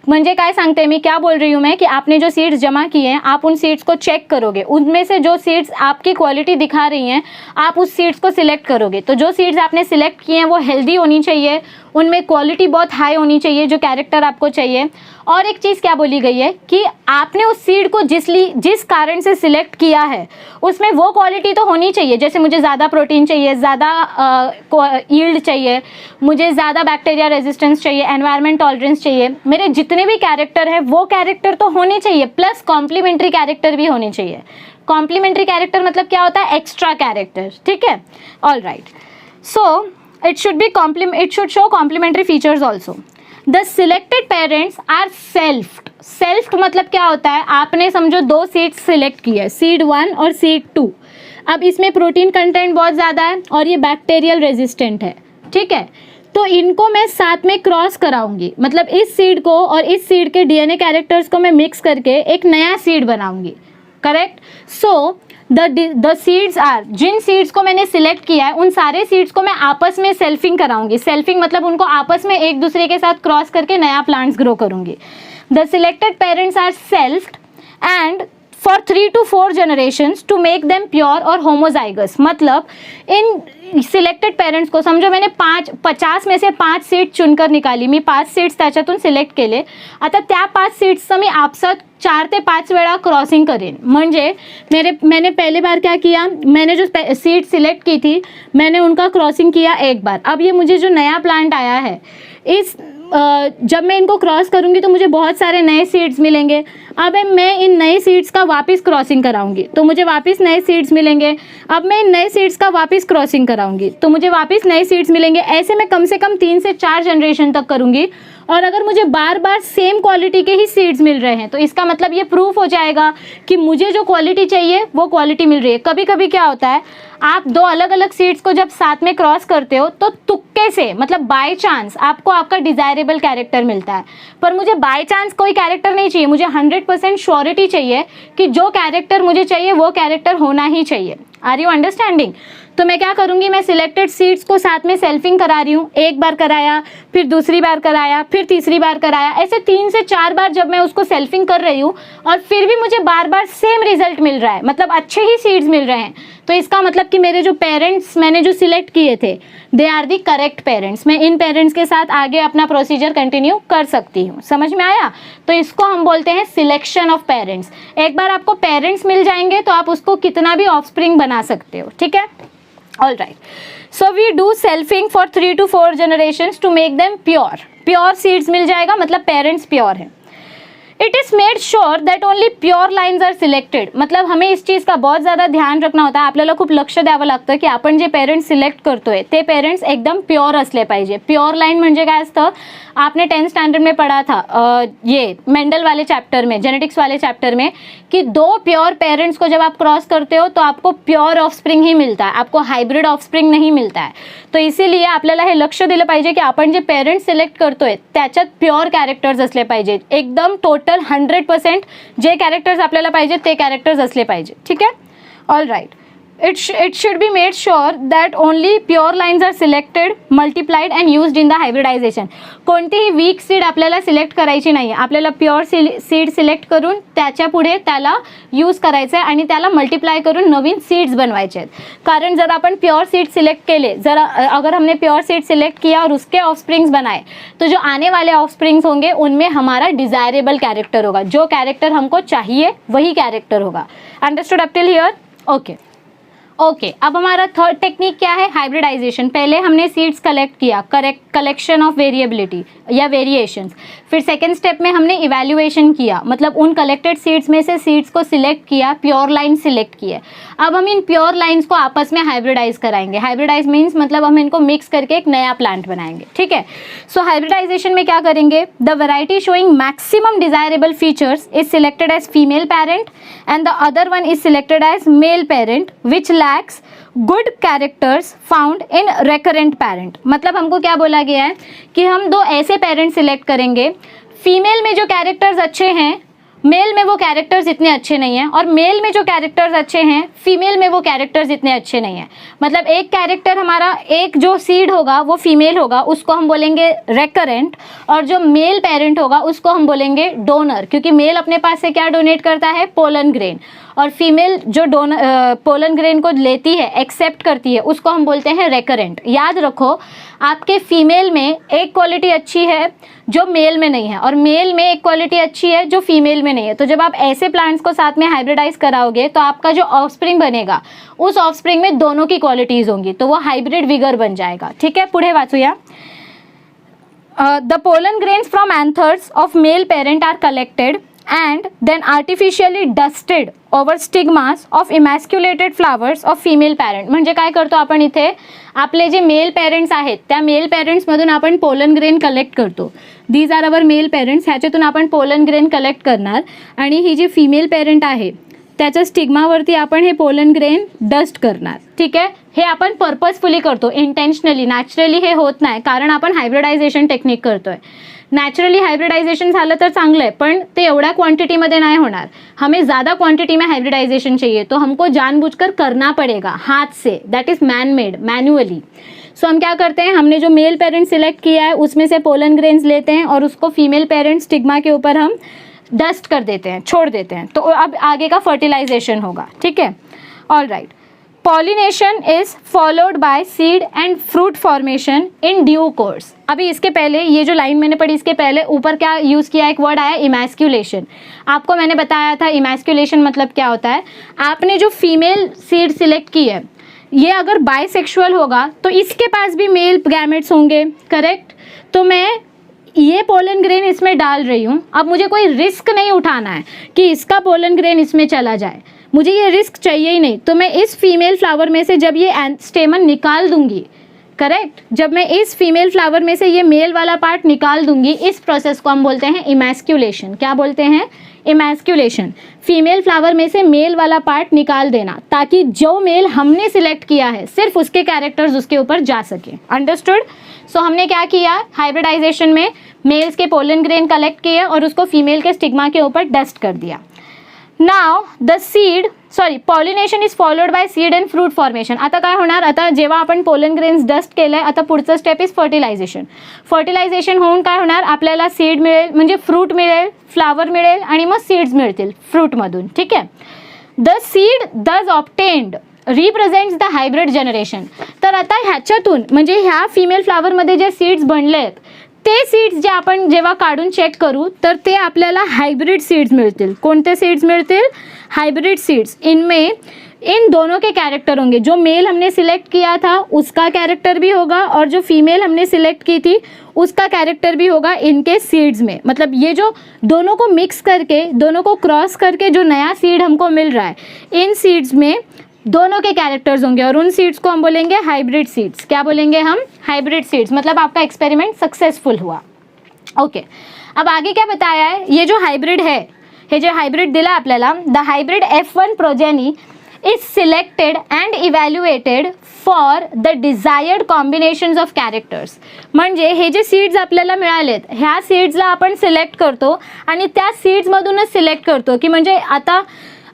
म्हणजे काय सांगते मैं, क्या बोल रही हूँ मैं कि आपने जो सीड्स जमा किए हैं आप उन सीड्स को चेक करोगे, उनमें से जो सीड्स आपकी क्वालिटी दिखा रही हैं, आप उस सीड्स को सिलेक्ट करोगे। तो जो सीड्स आपने सिलेक्ट किए हैं वो हेल्दी होनी चाहिए, उनमें क्वालिटी बहुत हाई होनी चाहिए, जो कैरेक्टर आपको चाहिए। और एक चीज़ क्या बोली गई है कि आपने उस सीड को जिस कारण से सिलेक्ट किया है उसमें वो क्वालिटी तो होनी चाहिए, जैसे मुझे ज़्यादा प्रोटीन चाहिए, ज़्यादा यील्ड चाहिए, मुझे ज़्यादा बैक्टीरिया रेजिस्टेंस चाहिए, एनवायरनमेंट टॉलरेंस चाहिए, मेरे जितने भी कैरेक्टर है वो कैरेक्टर तो होने चाहिए, प्लस कॉम्प्लीमेंट्री कैरेक्टर भी होने चाहिए। कॉम्प्लीमेंट्री कैरेक्टर मतलब क्या होता है? एक्स्ट्रा कैरेक्टर, ठीक है। All right, so it should show complementary features also. The selected parents are selfed मतलब क्या होता है? आपने समझो 2 सीड्स सिलेक्ट की है, सीड 1 और सीड 2। अब इसमें प्रोटीन कंटेंट बहुत ज़्यादा है और ये बैक्टीरियल रेजिस्टेंट है, ठीक है। तो इनको मैं साथ में क्रॉस कराऊंगी, मतलब इस सीड को और इस सीड के डीएनए कैरेक्टर्स को मैं मिक्स करके एक नया सीड बनाऊंगी, correct. So the seeds are, जिन सीड्स को मैंने सिलेक्ट किया है उन सारे सीड्स को मैं आपस में सेल्फिंग कराऊंगी। सेल्फिंग मतलब उनको आपस में एक दूसरे के साथ क्रॉस करके नया प्लांट्स ग्रो करूंगी। The selected parents are selfed and for 3 to 4 generations to make them pure और होमोजाइगस। मतलब इन सिलेक्टेड पेरेंट्स को समजो मैंने 50 में से 5 सीट चुनकर निकाली, मी 5 सीट्स त्याच्यातून सिलेक्ट केले। आता त्या 5 सीट्सचं मी आपसात 4 ते 5 वेळा क्रॉसिंग करेन। म्हणजे मैंने पहली बार क्या किया, मैंने जो सीट सिलेक्ट की थी मैंने उनका क्रॉसिंग किया एक बार। अब ये मुझे जो नया प्लांट आया है, इस जब मैं इनको क्रॉस करूंगी तो मुझे बहुत सारे नए सीड्स मिलेंगे। अब मैं इन नए सीड्स का वापस क्रॉसिंग कराऊंगी तो मुझे वापस नए सीड्स मिलेंगे। अब मैं इन नए सीड्स का वापस क्रॉसिंग कराऊंगी तो मुझे वापस नए सीड्स मिलेंगे। ऐसे मैं कम से कम 3 से 4 जनरेशन तक करूंगी। और अगर मुझे बार बार सेम क्वालिटी के ही सीड्स मिल रहे हैं तो इसका मतलब ये प्रूफ हो जाएगा कि मुझे जो क्वालिटी चाहिए वो क्वालिटी मिल रही है। कभी कभी क्या होता है, आप 2 अलग अलग सीड्स को जब साथ में क्रॉस करते हो तो तुक्के से, मतलब बाय चांस आपको आपका डिजायरेबल कैरेक्टर मिलता है। पर मुझे बाय चांस कोई कैरेक्टर नहीं चाहिए, मुझे 100% श्योरिटी चाहिए कि जो कैरेक्टर मुझे चाहिए वो कैरेक्टर होना ही चाहिए। Are you understanding? तो मैं क्या करूंगी, मैं सिलेक्टेड सीड्स को साथ में सेल्फिंग करा रही हूँ। एक बार कराया, फिर दूसरी बार कराया, फिर तीसरी बार कराया, ऐसे 3 से 4 बार जब मैं उसको सेल्फिंग कर रही हूँ और फिर भी मुझे बार बार सेम रिजल्ट मिल रहा है, मतलब अच्छे ही सीड्स मिल रहे हैं, तो इसका मतलब कि मेरे जो पेरेंट्स मैंने जो सिलेक्ट किए थे they are the correct parents. मैं इन पेरेंट्स के साथ आगे अपना प्रोसीजर कंटिन्यू कर सकती हूँ। समझ में आया? तो इसको हम बोलते हैं सिलेक्शन ऑफ पेरेंट्स। एक बार आपको पेरेंट्स मिल जाएंगे तो आप उसको कितना भी ऑफस्प्रिंग बना सकते हो, ठीक है। All right, so we do selfing for 3 to 4 generations to make them pure seeds मिल जाएगा, मतलब पेरेंट्स प्योर है। It is made sure that only pure lines are selected. मतलब हमें इस चीज़ का बहुत ज़्यादा ध्यान रखना होता है, आपल्याला खूप लक्ष द्यावं लागतं की आपण जे पेरेंट्स सिलेक्ट करतोय ते पेरेंट्स एकदम प्योर असले पाहिजे। प्योर लाइन म्हणजे काय असतं, आपने 10th स्टैंडर्ड में पढ़ा था ये मेंडल वाले चैप्टर में, जेनेटिक्स वाले चैप्टर में, कि 2 प्योर पेरेंट्स को जब आप क्रॉस करते हो तो आपको प्योर ऑफस्प्रिंग ही मिलता है, आपको हायब्रिड ऑफस्प्रिंग नहीं मिलता है। तो इसीलिए आपल्याला हे लक्ष दिलं पाहिजे की आपण जे पेरेंट्स सिलेक्ट करतोय त्याच्यात प्योर कॅरेक्टर्स असले पाहिजेत, एकदम टोटल 100% जे कॅरेक्टर्स आपल्याला पाहिजेत ते कॅरेक्टर्स असले पाहिजे, ठीक आहे। All right, it should be made sure that only pure lines are selected, multiplied and used in the hybridization. कोणतीही वीक सीड आपल्याला सिलेक्ट करायची नाही, आपल्याला प्युअर सीड सिलेक्ट करून त्याच्या पुढे त्याला यूज करायचं आहे आणि त्याला मल्टीप्लाय करून नवीन सीड्स बनवायचे आहेत। कारण जर आपण प्योर सीड सिलेक्ट केले, अगर हमने प्योर सीड सिलेक्ट किया और उसके ऑफस्प्रिंग्स बनाए तो जो आने वाले ऑफस्प्रिंग्स होंगे उनमें हमारा डिजायरेबल कैरेक्टर होगा, जो कैरेक्टर हमको चाहिए वही कैरेक्टर होगा। Understood up till here? Okay, अब हमारा थर्ड टेक्निक क्या है, हाइब्रिडाइजेशन। पहले हमने सीड्स कलेक्ट किया, कलेक्शन ऑफ वेरिएबिलिटी या वेरिएशंस। फिर सेकेंड स्टेप में हमने इवैल्यूएशन किया, मतलब उन कलेक्टेड सीड्स में से सीड्स को सिलेक्ट किया, प्योर लाइन सिलेक्ट किए। अब हम इन प्योर लाइन्स को आपस में हाइब्रिडाइज कराएंगे। हाइब्रिडाइज मीन्स मतलब हम इनको मिक्स करके एक नया प्लांट बनाएंगे, ठीक है। सो हाइब्रिडाइजेशन में क्या करेंगे, the variety showing maximum desirable features is selected as female parent and the other one is selected as male parent which lacks good characters found in recurrent parent। मतलब हमको क्या बोला गया है कि हम 2 ऐसे पेरेंट सिलेक्ट करेंगे, फीमेल में जो कैरेक्टर्स अच्छे हैं मेल में वो कैरेक्टर्स इतने अच्छे नहीं हैं, और मेल में जो कैरेक्टर्स अच्छे हैं फीमेल में वो कैरेक्टर्स इतने अच्छे नहीं हैं। मतलब एक कैरेक्टर हमारा, एक जो सीड होगा वो फीमेल होगा, उसको हम बोलेंगे रेकरेंट, और जो मेल पेरेंट होगा उसको हम बोलेंगे डोनर, क्योंकि मेल अपने पास से क्या डोनेट करता है, पोलन ग्रेन, और फीमेल जो पोलन ग्रेन को लेती है, एक्सेप्ट करती है, उसको हम बोलते हैं रेकरेंट। याद रखो, आपके फीमेल में एक क्वालिटी अच्छी है जो मेल में नहीं है, और मेल में एक क्वालिटी अच्छी है जो फीमेल में नहीं है। तो जब आप ऐसे प्लांट्स को साथ में हाइब्रिडाइज कराओगे तो आपका जो ऑफस्प्रिंग बनेगा उस ऑफस्प्रिंग में दोनों की क्वालिटीज होंगी, तो वो हाइब्रिड विगर बन जाएगा। ठीक है, पुढे वाचूया. The pollen grains from anthers of male parent are collected and then artificially dusted over stigmas of emasculated flowers of female parent. म्हणजे काय करतो आपण इथे, आपले जे मेल पेरेंट्स आहेत त्या मेल पेरेंट्समधून आपण पोलन ग्रेन कलेक्ट करतो. These are our male parents. ह्याच्यातून आपण पोलन ग्रेन कलेक्ट करणार आणि ही जी फिमेल पेरेंट आहे त्याच्या स्टिग्मावरती आपण हे पोलन ग्रेन डस्ट करणार. ठीक आहे, हे आपण पर्पजफुली करतो, इंटेन्शनली. नॅचरली हे होत नाही, कारण आपण हायब्रिडायझेशन टेक्निक करतोय. नॅचरली हाइब्रिडाइजेशन झालं तर चांगलं है, पण ते एवढ्या क्वांटिटी में नहीं होणार. हमें ज़्यादा क्वांटिटी में हाइब्रिडाइजेशन चाहिए, तो हमको जानबूझकर करना पड़ेगा हाथ से. That is man made, manually. So हम क्या करते हैं, हमने जो मेल पेरेंट सिलेक्ट किया है उसमें से पोलन ग्रेन्स लेते हैं और उसको फीमेल पेरेंट स्टिग्मा के ऊपर हम डस्ट कर देते हैं, छोड़ देते हैं. तो अब आगे का फर्टिलाइजेशन होगा. ठीक है, all right. Pollination is followed by seed end fruit formation in due course. अभी इसके पहले ये जो लाइन मैंने पढ़ी, इसके पहले ऊपर क्या यूज़ किया, एक वर्ड आया इमैस्क्यूलेशन. आपको मैंने बताया था इमैस्क्यूलेशन मतलब क्या होता है. आपने जो फीमेल सीड सिलेक्ट की है, ये अगर बाइसेक्सुअल होगा तो इसके पास भी मेल गैमेट्स होंगे, करेक्ट. तो मैं ये पोलन ग्रेन इसमें डाल रही हूँ. अब मुझे कोई रिस्क नहीं उठाना है कि इसका पोलन ग्रेन इसमें चला जाए, मुझे ये रिस्क चाहिए ही नहीं. तो मैं इस फीमेल फ्लावर में से जब ये स्टेमन निकाल दूंगी, करेक्ट, जब मैं इस फीमेल फ्लावर में से ये मेल वाला पार्ट निकाल दूंगी, इस प्रोसेस को हम बोलते हैं इमैस्क्यूलेशन. क्या बोलते हैं, इमैस्क्यूलेशन. फीमेल फ्लावर में से मेल वाला पार्ट निकाल देना, ताकि जो मेल हमने सिलेक्ट किया है सिर्फ उसके कैरेक्टर्स उसके ऊपर जा सके. अंडरस्टूड. सो हमने क्या किया, हाइब्रिडाइजेशन में मेल्स के पोलन ग्रेन कलेक्ट किए और उसको फीमेल के स्टिग्मा के ऊपर डस्ट कर दिया. Now the seed pollination is followed by seed and fruit formation. आता काय होणार, आता जेव्हा आपण पोलन ग्रेन्स डस्ट केलं आहे, आता पुढचं स्टेप इज फर्टिलायझेशन. फर्टिलायझेशन होऊन काय होणार, आपल्याला सीड मिळेल, म्हणजे फ्रूट मिळेल, फ्लावर मिळेल आणि मग सीड्स मिळतील फ्रूटमधून. ठीक आहे. द सीड दज obtained represents the hybrid generation. तर आता ह्याच्यातून म्हणजे ह्या फिमेल फ्लावरमध्ये जे सीड्स बनले आहेत ते सीड्स जे आपण जेव्हा काढून चेक करू तर ते आपल्याला हाइब्रिड सीड्स मिळतील. कोणते सीड्स मिळतील, हाइब्रिड सीड्स. इनमें इन दोनों के कैरेक्टर होंगे. जो मेल हमने सिलेक्ट किया था उसका कैरेक्टर भी होगा और जो फीमेल हमने सिलेक्ट की थी उसका कैरेक्टर भी होगा इनके सीड्स में. मतलब ये जो दोनों को मिक्स करके, दोनों को क्रॉस करके जो नया सीड हमको मिल रहा है, इन सीड्स में दोनों के कैरेक्टर्स होंगे और उन सीड्स को हम बोलेंगे हाइब्रिड सीड्स. क्या बोलेंगे हम, हाइब्रिड सीड्स. मतलब आपका एक्सपेरिमेंट सक्सेसफुल हुआ. ओके, अब आगे क्या बताया है, ये जो हाइब्रिड है, हे जे हाइब्रिड दिला आपल्याला, the hybrid F1 progeny is selected and evaluated for the desired combinations of characters. म्हणजे हे जे सीड्स आपल्याला मिळालेत, ह्या सीड्सला आपण सिलेक्ट करतो आणि त्या सीड्समधूनच सिलेक्ट करतो की म्हणजे आता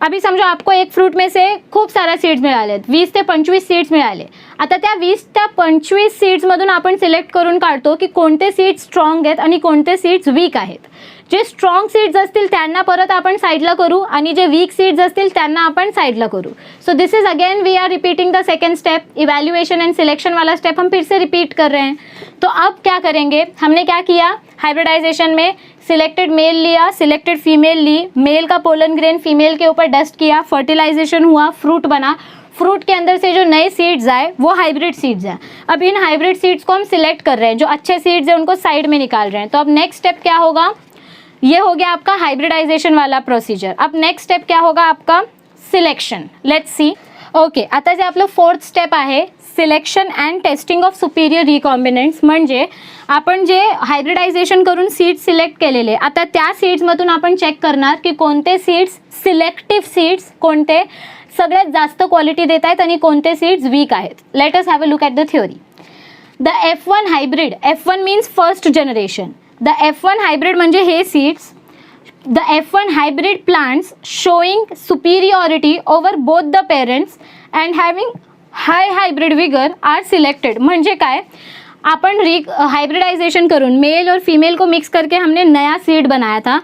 अभी समझो आपको एक फ्रूट में से खूप सारा सीड्स मिळाले, 20 ते 25 सीड्स मिळाले. आता त्या 20 ते 25 सीड्समधून आपण सिलेक्ट करून काढतो की कोणते सीड्स स्ट्रॉंग आहेत आणि कोणते सीड्स वीक आहेत. जे स्ट्रॉंग सीड्स असतील त्यांना परत आपण साईडला करू आणि जे वीक सीड्स असतील त्यांना आपण साइडला करू. So this is again we are repeating the second step. Evaluation and selection वाला स्टेप हम फिर से रिपीट कर रहे हैं. तो अब क्या करेंगे, हमने क्या किया, हाइब्रिडाइजेशन में सिलेक्टेड मेल लिया, सिलेक्टेड फीमेल ली, मेल का पोलन ग्रेन फीमेल के ऊपर डस्ट किया, फर्टिलाइजेशन हुआ, फ्रूट बना. फ्रूट के अंदर से जो नए सीड्स आए वो हाइब्रिड सीड्स हैं. अब इन हाइब्रिड सीड्स को हम सिलेक्ट कर रहे हैं, जो अच्छे सीड्स हैं उनको साइड में निकाल रहे हैं. तो अब नेक्स्ट स्टेप क्या होगा, ये हो गया आपका हाइब्रिडाइजेशन वाला प्रोसीजर. अब नेक्स्ट स्टेप क्या होगा आपका, सिलेक्शन. Let's see. ओके, आता जे आपलं फोर्थ स्टेप आहे selection and testing of superior recombinants. म्हणजे आपण जे हायब्रिडायझेशन करून सीड्स सिलेक्ट केलेले, आता त्या सीड्समधून आपण चेक करणार की कोणते सीड्स सिलेक्टिव्ह सीड्स, कोणते सगळ्यात जास्त क्वालिटी देत आहेत आणि कोणते सीड्स वीक आहेत. Let us have a look at the theory. The F1 hybrid, F1 means first generation. The F1 hybrid म्हणजे हे seeds. The F1 hybrid plants showing superiority over both the parents and having high hybrid vigour are selected. म्हणजे काय, अपन hybridization करून male और female को mix करके हमने नया सीड बनाया था.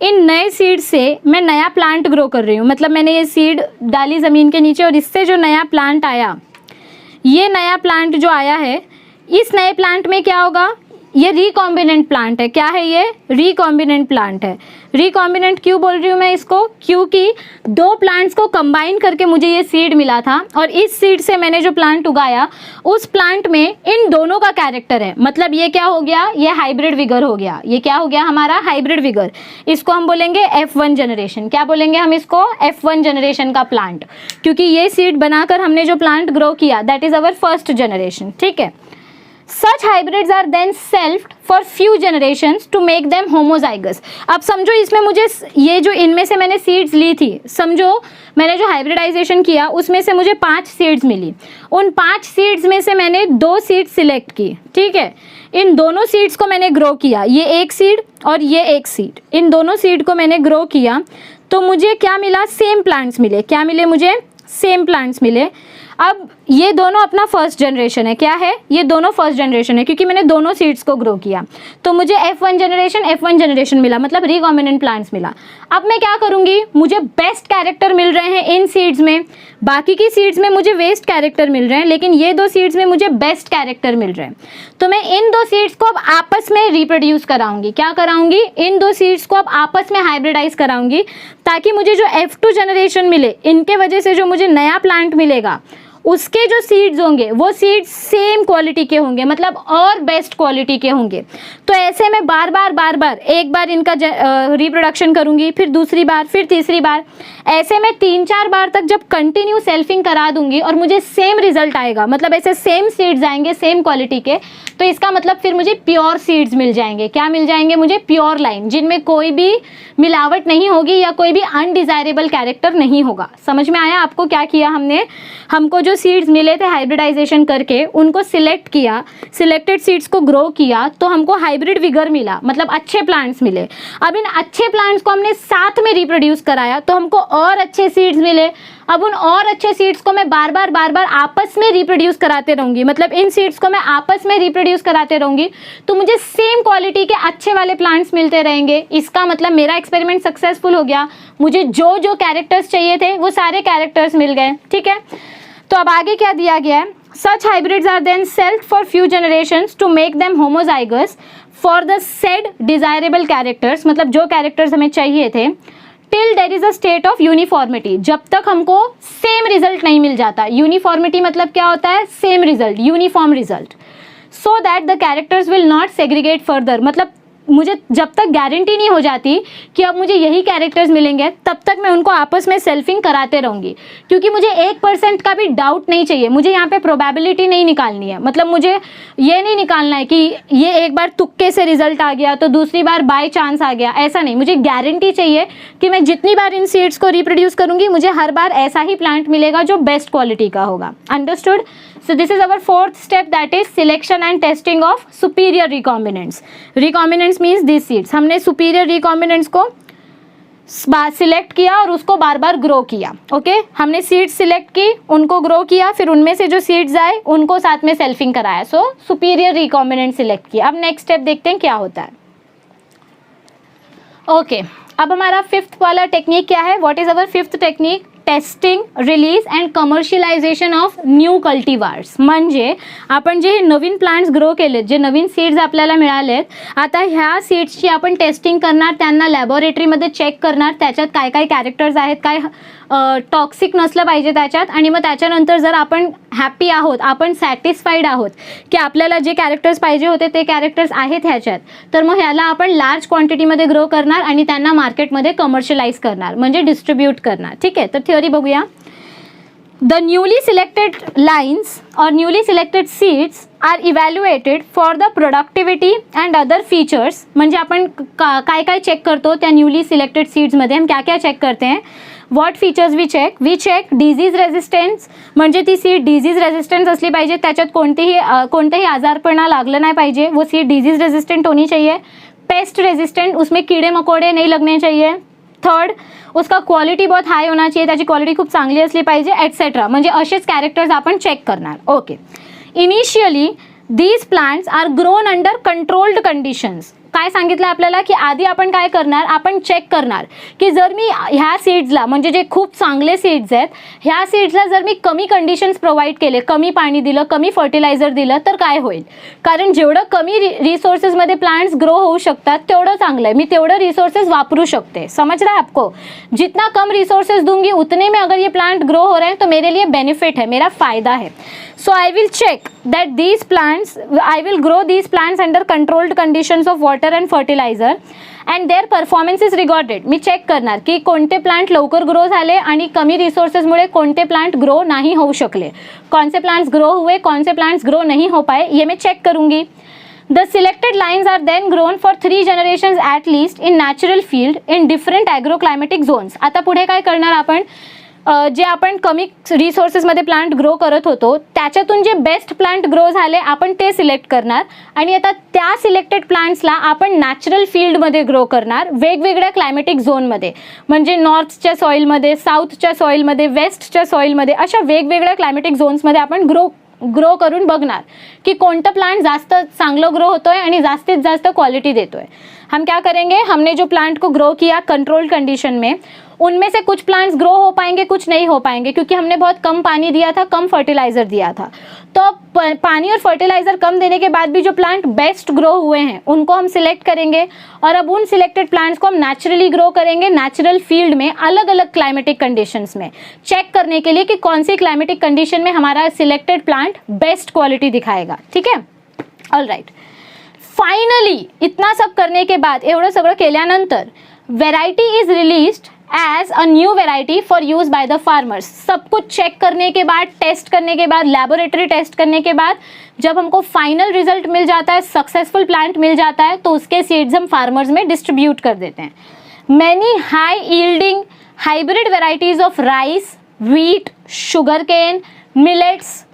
इन नए सीड से मैं नया प्लांट ग्रो कर रही हूँ, मतलब मैंने ये सीड डाली ज़मीन के नीचे और इससे जो नया प्लांट आया, ये नया प्लांट जो आया है, इस नए प्लांट में क्या होगा, ये रिकॉम्बिनेंट प्लांट है। क्या है ये? रिकॉम्बिनेंट प्लांट है। रिकॉम्बिनेंट क्यों बोल रही हूँ मैं इसको? क्योंकि दो प्लांट्स को कंबाइन करके मुझे ये सीड मिला था और इस सीड से मैंने जो प्लांट उगाया उस प्लांट में इन दोनों का कैरेक्टर है। मतलब ये क्या हो गया? ये हाइब्रिड विगर हो गया। ये क्या हो गया? हमारा हाइब्रिड विगर। इसको हम बोलेंगे F1 जनरेशन। क्या बोलेंगे हम इसको? F1 जनरेशन का प्लांट, क्योंकि ये सीड बनाकर हमने जो प्लांट ग्रो किया that is our first generation. ठीक है। Such hybrids are then selfed for few generations to make them homozygous। अब समझो इसमें मुझे ये जो इनमें से मैंने सीड्स ली थी, समझो मैंने जो हाइब्रिडाइजेशन किया उसमें से मुझे 5 सीड्स मिली। उन 5 सीड्स में से मैंने 2 सीड्स सिलेक्ट की। ठीक है। इन दोनों सीड्स को मैंने ग्रो किया, ये एक सीड और ये एक सीड, इन दोनों सीड को मैंने ग्रो किया तो मुझे क्या मिला? सेम प्लांट्स मिले। क्या मिले मुझे? सेम प्लांट्स मिले। अब ये दोनों अपना फर्स्ट जनरेशन है। क्या है? ये दोनों फर्स्ट जनरेशन है क्योंकि मैंने दोनों सीड्स को ग्रो किया, तो मुझे F1 जनरेशन मिला, मतलब रिकॉम्बिनेंट प्लांट्स मिला। अब मैं क्या करूंगी? मुझे बेस्ट कैरेक्टर मिल रहे हैं इन सीड्स में, बाकी की सीड्स में मुझे वेस्ट कैरेक्टर मिल रहे हैं, लेकिन ये 2 सीड्स में मुझे बेस्ट कैरेक्टर मिल रहे हैं। तो मैं इन 2 सीड्स को अब आपस में रिप्रोड्यूस कराऊंगी। क्या कराऊंगी? इन 2 सीड्स को अब आपस में हाइब्रिडाइज कराऊंगी ताकि मुझे जो F2 जनरेशन मिले, इनके वजह से जो मुझे नया प्लांट मिलेगा उसके जो सीड्स होंगे वो सीड्स सेम क्वालिटी के होंगे, मतलब और बेस्ट क्वालिटी के होंगे। तो ऐसे में बार बार एक बार इनका रिप्रोडक्शन करूंगी, फिर दूसरी बार, फिर तीसरी बार, ऐसे में 3-4 बार तक जब कंटिन्यू सेल्फिंग करा दूंगी और मुझे सेम रिजल्ट आएगा, मतलब ऐसे सेम सीड्स आएंगे सेम क्वालिटी के, तो इसका मतलब फिर मुझे प्योर सीड्स मिल जाएंगे। क्या मिल जाएंगे मुझे? प्योर लाइन, जिनमें कोई भी मिलावट नहीं होगी या कोई भी अनडिजायरेबल कैरेक्टर नहीं होगा। समझ में आया आपको क्या किया हमने? हमको जो सीड्स मिले थे हाइब्रिडाइजेशन करके उनको सिलेक्ट किया, सिलेक्टेड सीड्स को ग्रो किया तो हमको हाइब्रिड विगर मिला, मतलब अच्छे प्लांट्स मिले। अब इन अच्छे प्लांट्स को हमने साथ में रिप्रोड्यूस कराया तो हमको और अच्छे सीड्स मिले। अब उन और अच्छे सीड्स को मैं बार बार आपस में रिप्रोड्यूस कराते रहूंगी, मतलब इन सीड्स को मैं आपस में रिप्रोड्यूस कराते रहूंगी तो मुझे सेम क्वालिटी के अच्छे वाले प्लांट्स मिलते रहेंगे। इसका मतलब मेरा एक्सपेरिमेंट सक्सेसफुल हो गया। मुझे जो जो कैरेक्टर्स चाहिए थे वो सारे कैरेक्टर्स मिल गए। ठीक है। तो अब आगे क्या दिया गया है? Such hybrids are then self for few generations to make them homozygous for the said desirable characters, मतलब जो कैरेक्टर्स हमें चाहिए थे, till there is a state of uniformity, जब तक हमको सेम रिजल्ट नहीं मिल जाता। यूनिफॉर्मिटी मतलब क्या होता है? Same result, uniform result. So that the characters will not segregate further, मतलब मुझे जब तक गारंटी नहीं हो जाती कि अब मुझे यही कैरेक्टर्स मिलेंगे तब तक मैं उनको आपस में सेल्फिंग कराते रहूँगी, क्योंकि मुझे 1% का भी डाउट नहीं चाहिए। मुझे यहाँ पे प्रोबेबिलिटी नहीं निकालनी है, मतलब मुझे ये नहीं निकालना है कि ये एक बार तुक्के से रिजल्ट आ गया तो दूसरी बार बाय चांस आ गया, ऐसा नहीं। मुझे गारंटी चाहिए कि मैं जितनी बार इन सीड्स को रिप्रोड्यूस करूँगी मुझे हर बार ऐसा ही प्लांट मिलेगा जो बेस्ट क्वालिटी का होगा। Understood? So this is our 4th step, that is selection and testing of superior recombinants. Recombinants means these seeds. हमने superior recombinants को सिलेक्ट किया और उसको बार बार ग्रो किया। ओके, हमने सीड्स सिलेक्ट की, उनको ग्रो किया, फिर उनमें से जो सीड्स आए उनको साथ में सेल्फिंग कराया। सो सुपीरियर रिकॉम्बिनेंट सिलेक्ट किया। अब नेक्स्ट स्टेप देखते हैं क्या होता है। ओके, अब हमारा 5th वाला टेक्निक क्या है? What is our 5th technique? Testing, release and commercialisation of new cultivars. म्हणजे आपण जे नवीन प्लांट्स ग्रो केलेत, जे नवीन सीड्स आपल्याला मिळालेत, आता ह्या सीड्सची आपण टेस्टिंग करणार, त्यांना लॅबोरेटरीमध्ये चेक करणार, त्याच्यात काय काय कॅरेक्टर्स आहेत, काय टॉक्सिक नसलं पाहिजे त्याच्यात, आणि मग त्याच्यानंतर जर आपण हॅपी आहोत, आपण सॅटिस्फाईड आहोत की आपल्याला जे कॅरेक्टर्स पाहिजे होते ते कॅरेक्टर्स आहेत ह्याच्यात, तर मग ह्याला आपण लार्ज क्वांटिटीमध्ये ग्रो करणार आणि त्यांना मार्केटमध्ये कमर्शियलाइज करणार, म्हणजे डिस्ट्रीब्यूट करणार. ठीक आहे, तर थिअरी बघूया. The newly selected lines or newly selected seeds are evaluated for the productivity and other features. म्हणजे आपण काय काय चेक करतो त्या न्यूली सिलेक्टेड सीड्समध्ये? हम क्या क्या चेक करते हैं? What features we check disease resistance, म्हणजे ती सीड डिझीज रेजिस्टन्स असली पाहिजे, त्याच्यात कोणतेही आजारपणा लागलं नाही पाहिजे, वो सीड डिझीज रेजिस्टेंट होनी चाहिए. पेस्ट रेजिस्टेंट, उसमें कीड़े मकोड़े नहीं लगने चाहिए. थर्ड, उसका क्वालिटी बहुत हाय होना चाहिए, त्याची क्वालिटी खूप चांगली असली पाहिजे, एटसेट्रा. म्हणजे असेच कॅरेक्टर्स आपण चेक करणार. Okay, initially these plants are grown under controlled conditions. काय सांगितलं आपल्याला की आधी आपण काय करणार, आपण चेक करणार की जर मी ह्या सीड्सला, म्हणजे जे खूप चांगले सीड्स आहेत, ह्या सीड्सला जर मी कमी कंडिशन्स प्रोव्हाइड केले, कमी पाणी दिलं, कमी फर्टिलायझर दिलं तर काय होईल. कारण जेवढं कमी रिसोर्सेसमध्ये प्लांट्स ग्रो होऊ शकतात तेवढं चांगलं आहे, मी तेवढं रिसोर्सेज वापरू शकते. समझ रहा है आपको. जितना कम रिसोर्सेज दूंगी उतने में अगर ये प्लांट ग्रो हो रहे हैं तो मेरे लिए बेनिफिट है, मेरा फ़ायदा है. So I will check that these plants, I will grow these plants under controlled conditions of water and fertilizer and their performance is regarded. मी चेक करणार की कोणते प्लांट लवकर ग्रो झाले आणि कमी रिसोर्सेसमुळे कोणते प्लांट ग्रो नहीं हो शकले, कौन से प्लांट्स ग्रो हुए, कौन से प्लांट्स ग्रो नहीं हो पाए, ये मैं चेक करूँगी. The selected lines are then grown for 3 generations at least in natural field in different agroclimatic zones. आता पुढे काय करणार आपण, जे आपण कमी रिसोर्सेसमध्ये प्लांट ग्रो करत होतो त्याच्यातून जे बेस्ट प्लांट ग्रो झाले आपण ते सिलेक्ट करणार आणि आता त्या सिलेक्टेड प्लांट्सला आपण नॅचरल फील्डमध्ये ग्रो करणार, वेगवेगळ्या क्लायमॅटिक झोनमध्ये, म्हणजे नॉर्थच्या सॉईलमध्ये, साऊथच्या सॉईलमध्ये, वेस्टच्या सॉईलमध्ये, अशा वेगवेगळ्या क्लायमॅटिक झोन्समध्ये आपण ग्रो करून बघणार की कोणतं प्लांट जास्त चांगलं ग्रो होतोय आणि जास्तीत जास्त क्वालिटी देतोय. हम क्या करेंगे, हमने जो प्लांट को ग्रो किया कंट्रोल्ड कंडीशन में, उनमें से कुछ प्लांट्स ग्रो हो पाएंगे, कुछ नहीं हो पाएंगे, क्योंकि हमने बहुत कम पानी दिया था, कम फर्टिलाइज़र दिया था. तो पानी और फर्टिलाइज़र कम देने के बाद भी जो प्लांट बेस्ट ग्रो हुए हैं उनको हम सिलेक्ट करेंगे और अब उन सिलेक्टेड प्लांट्स को हम नेचुरली ग्रो करेंगे नेचुरल फील्ड में, अलग अलग क्लाइमेटिक कंडीशंस में, चेक करने के लिए कि कौन सी क्लाइमेटिक कंडीशन में हमारा सिलेक्टेड प्लांट बेस्ट क्वालिटी दिखाएगा. ठीक है, ऑल राइट. फाइनली इतना सब करने के बाद, एवढं सगळं केल्यानंतर variety is released as a new variety for use by the farmers. सब कुछ चेक करने के बाद, टेस्ट करने के बाद, लेबोरेटरी टेस्ट करने के बाद जब हमको फाइनल रिजल्ट मिल जाता है, सक्सेसफुल प्लांट मिल जाता है, तो उसके सीड्स हम फार्मर्स में डिस्ट्रीब्यूट कर देते हैं. Many high yielding hybrid varieties of rice, wheat, sugarcane, millets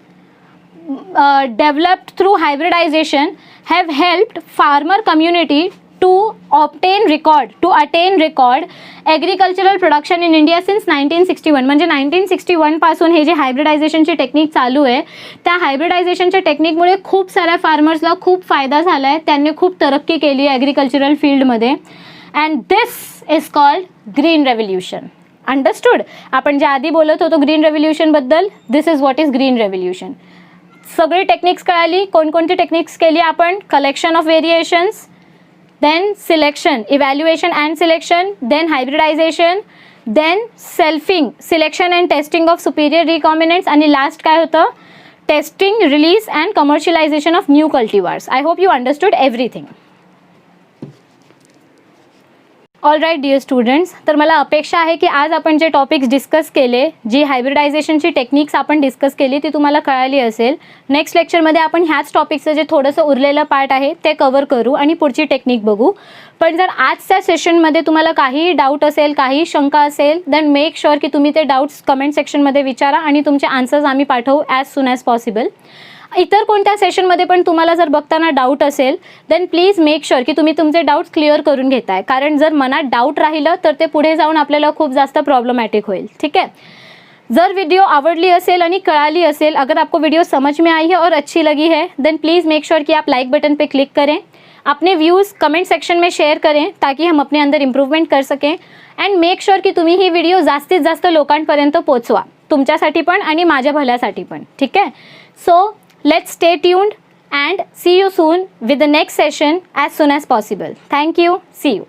developed through hybridization have helped farmer community to attain record agricultural production in India since 1961. म्हणजे 1961 पासून हे जे हायब्रिडायझेशनची टेक्निक चालू आहे, त्या हायब्रिडायझेशनच्या टेक्निकमुळे खूप साऱ्या फार्मर्सला खूप फायदा झाला आहे, त्यांनी खूप तरक्की केली आहे ॲग्रिकल्चरल फील्डमध्ये. And this is called green revolution. Understood. आपण जे आधी बोलत होतो ग्रीन रेव्होल्यूशनबद्दल, this is what is green revolution. सगळी टेक्निक्स कळाली. कोणकोणती टेक्निक्स केली आपण, collection of variations, then selection, evaluation and selection, then hybridization, then selfing, selection and testing of superior recombinants, आणि last काय होतं, testing, release and commercialization of new cultivars. I hope you understood everything. All right dear students, तर मला अपेक्षा आहे की आज आपण जे टॉपिक्स डिस्कस केले, जी हायब्रिडायझेशनची टेक्निक्स आपण डिस्कस केली ती तुम्हाला कळाली असेल. नेक्स्ट लेक्चरमध्ये आपण ह्याच टॉपिकचं जे थोडंसं उरलेलं पार्ट आहे ते कवर करू आणि पुढची टेक्निक बघू. पण जर आजच्या सेशनमध्ये तुम्हाला काही डाऊट असेल, काही शंका असेल, देन मेक शुअर की तुम्ही ते डाऊट्स कमेंट सेक्शनमध्ये विचारा आणि तुमचे आन्सर्स आम्ही पाठवू ॲज सून ॲज पॉसिबल. इतर कोणत्या सेशनमध्ये पण तुम्हाला जर बघताना डाऊट असेल देन प्लीज मेक शुअर की तुम्ही तुमचे डाऊट्स क्लिअर करून घेताय, कारण जर मनात डाऊट राहिलं तर ते पुढे जाऊन आपल्याला खूप जास्त प्रॉब्लेमॅटिक होईल. ठीक है. जर वीडियो आवडली असेल आणि कळाली असेल, अगर आपको वीडियो समझ में आई है और अच्छी लगी है, देन प्लीज़ मेक श्योर कि आप लाइक बटन पे क्लिक करें, अपने व्यूज़ कमेंट सेक्शन में शेयर करें ताकि हम अपने अंदर इम्प्रूवमेंट कर सकें. अँड मेक श्योर की तुम्ही ही व्हिडिओ जास्तीत जास्त लोकांपर्यंत पोचवा, तुमच्यासाठी पण आणि माझ्या भल्यासाठी पण. ठीक आहे. So let's stay tuned and see you soon with the next session as soon as possible. Thank you. See you.